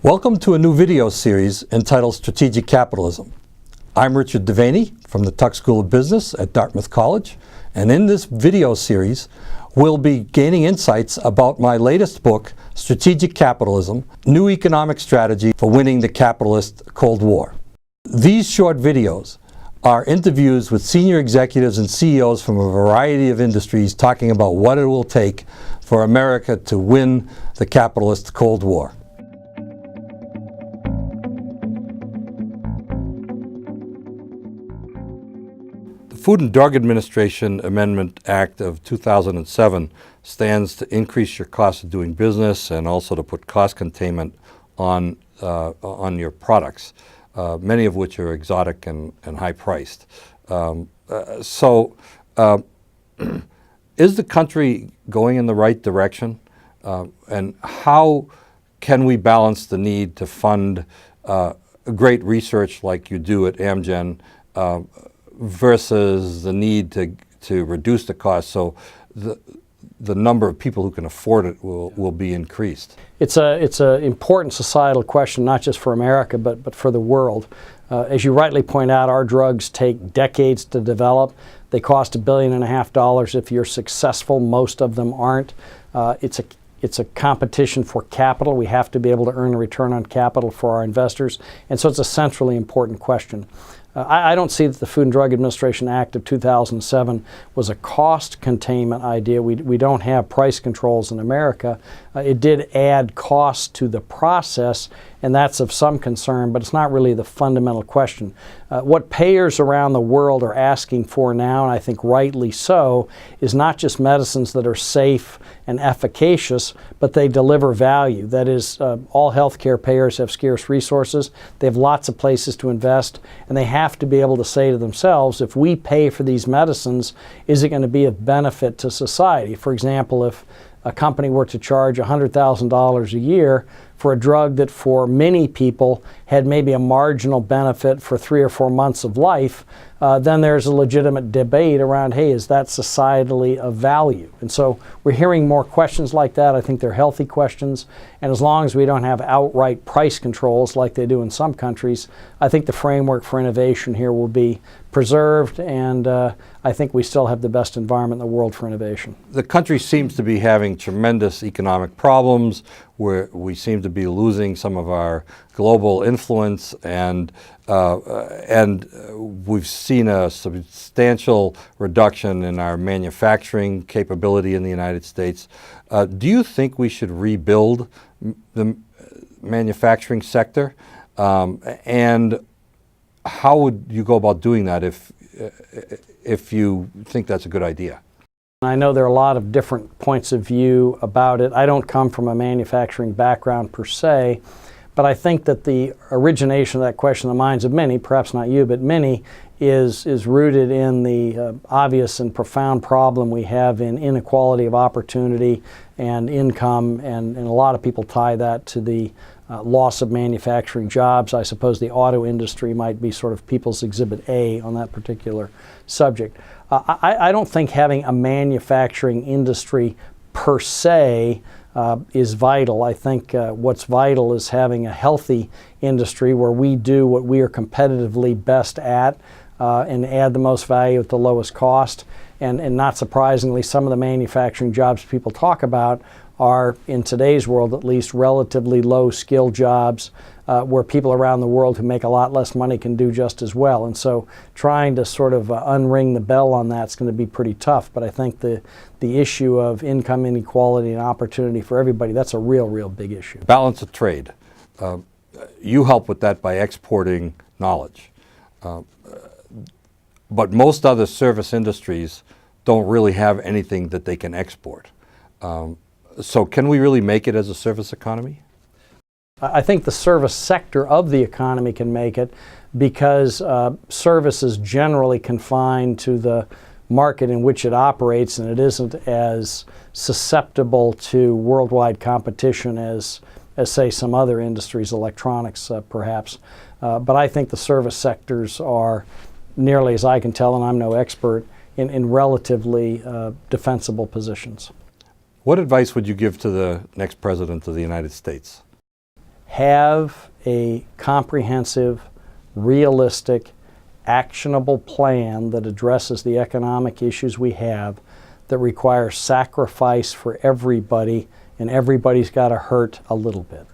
Welcome to a new video series entitled Strategic Capitalism. I'm Richard Devaney from the Tuck School of Business at Dartmouth College, and in this video series we'll be gaining insights about my latest book, Strategic Capitalism, New Economic Strategy for Winning the Capitalist Cold War. These short videos are interviews with senior executives and CEOs from a variety of industries talking about what it will take for America to win the capitalist Cold War. The Food and Drug Administration Amendment Act of 2007 stands to increase your cost of doing business and also to put cost containment on your products, many of which are exotic and high-priced. Is the country going in the right direction? And how can we balance the need to fund great research like you do at Amgen versus the need to reduce the cost so the number of people who can afford it will be increased? It's an important societal question, not just for America, but for the world. As you rightly point out, our drugs take decades to develop. They cost $1.5 billion if you're successful. Most of them aren't. It's a competition for capital. We have to be able to earn a return on capital for our investors, and so it's a centrally important question. I don't see that the Food and Drug Administration Act of 2007 was a cost containment idea. We don't have price controls in America. It did add cost to the process, and that's of some concern, but it's not really the fundamental question. What payers around the world are asking for now, and I think rightly so, is not just medicines that are safe and efficacious, but they deliver value. That is, all healthcare payers have scarce resources. They have lots of places to invest, and they have to be able to say to themselves, if we pay for these medicines, is it going to be of benefit to society? For example, if a company were to charge $100,000 a year for a drug that for many people had maybe a marginal benefit for 3 or 4 months of life, then there's a legitimate debate around, hey, is that societally of value? And so we're hearing more questions like that. I think they're healthy questions. And as long as we don't have outright price controls like they do in some countries, I think the framework for innovation here will be preserved, and I think we still have the best environment in the world for innovation. The country seems to be having tremendous economic problems, where we seem to be losing some of our global influence, and we've seen a substantial reduction in our manufacturing capability in the United States. Do you think we should rebuild the manufacturing sector? And how would you go about doing that if you think that's a good idea? I know there are a lot of different points of view about it. I don't come from a manufacturing background per se, but I think that the origination of that question in the minds of many, perhaps not you, but many, is rooted in the obvious and profound problem we have in inequality of opportunity and income, and a lot of people tie that to the loss of manufacturing jobs. I suppose the auto industry might be sort of people's exhibit A on that particular subject. I don't think having a manufacturing industry per se is vital. I think what's vital is having a healthy industry where we do what we are competitively best at and add the most value at the lowest cost. And not surprisingly, some of the manufacturing jobs people talk about are, in today's world at least, relatively low-skill jobs where people around the world who make a lot less money can do just as well. And so trying to sort of unring the bell on that is going to be pretty tough. But I think the issue of income inequality and opportunity for everybody, that's a real big issue. Balance of trade. You help with that by exporting knowledge. But most other service industries don't really have anything that they can export. So can we really make it as a service economy? I think the service sector of the economy can make it, because service is generally confined to the market in which it operates, and it isn't as susceptible to worldwide competition as say, some other industries, electronics perhaps. But I think the service sectors are, nearly as I can tell, and I'm no expert, in relatively defensible positions. What advice would you give to the next president of the United States? have a comprehensive, realistic, actionable plan that addresses the economic issues we have that requires sacrifice for everybody, and everybody's got to hurt a little bit.